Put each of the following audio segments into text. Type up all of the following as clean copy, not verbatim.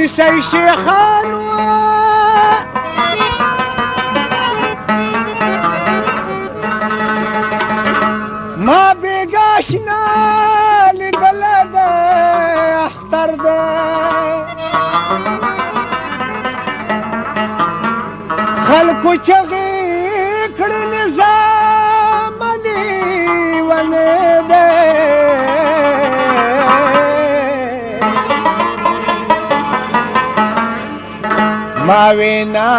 ونیسئ شیخانو ما بیګا اشنا لیدله ده اختر ده خلکو چغې کړې نظام لیونی ده ما وینا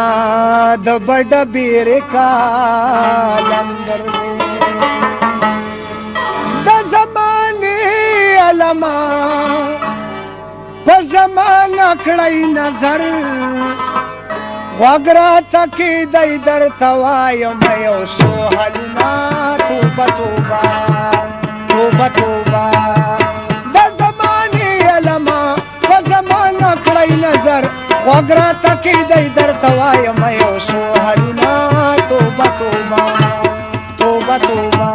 د بډه بیرې کالندر دی د زمانې علما په زمانه کړی نظر غوږ راته کیدی درته وایم یو څو حلونه توبه توبه توبه توبه د زمانې علما په زمانه کړی نظر غوږ راته کیدی درته وایم یو څو حلونه توبه توبه توبه توبه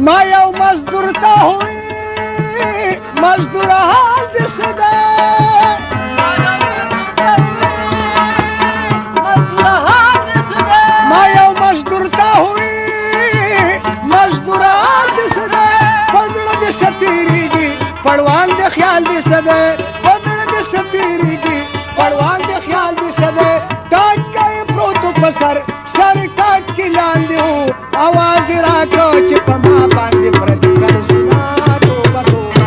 ما یو مزدور ته وی مزدور حال دې څه دی ما یو مزدور ته وی مزدور حال دې څه دی په زړه دې څه تېرېږي پړوان دې خیال دې څه دی په زړه دې څه تېرېږي پړوان دې خیال دې څه دی ټاټ کې پروت په سر سر ټاټ کې لاندې و आवाज راکړه چې په ما باندې پردي قرضونه توبه توبه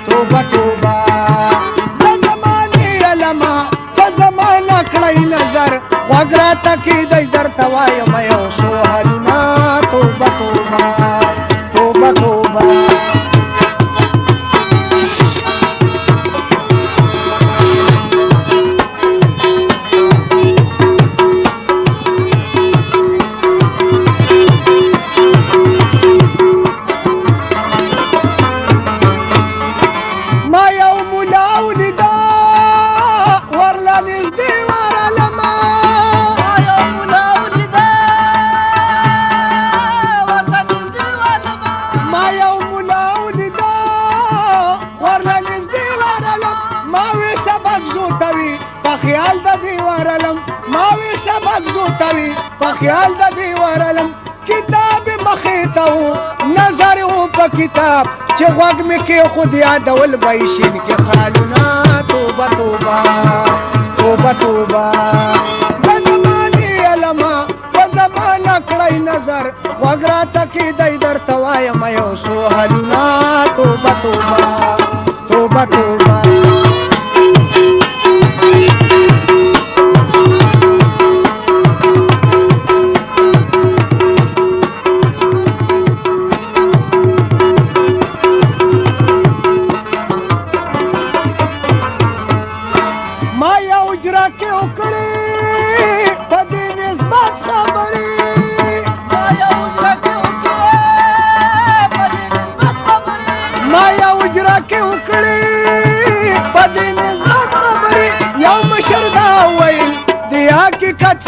توبه توبه د زمانې علما په زمانه کړی نظر غوږ راته کیدی درته وایم یو څو حلونه توبه توبه توبه توبه خیال د دیوار علم ما وی سبق زوتوي په خیال د دیوار علم کتاب مخې ته و نظر و په کتاب چې غوږ مې کېښود یادول به یې شین کې خالونه توبه توبه توبه توبه د زمانې علما په زمانه کړی نظر غوږ راته کیدی درته وایم یو څو حلونه توبه توبه توبه توبه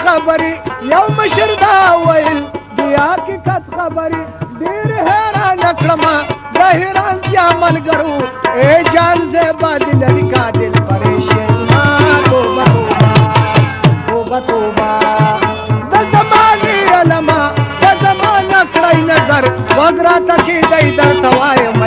خبري یو مشر دا ویل دی حقیقت خبري ډېر حیران کړم د حیرانتیا ملګرو ای جان زیبا دل لکا دل پریشان توبه توبه توبه د زمانې علما د زمانه کړی نظر غوږ راته کیدی درته وایم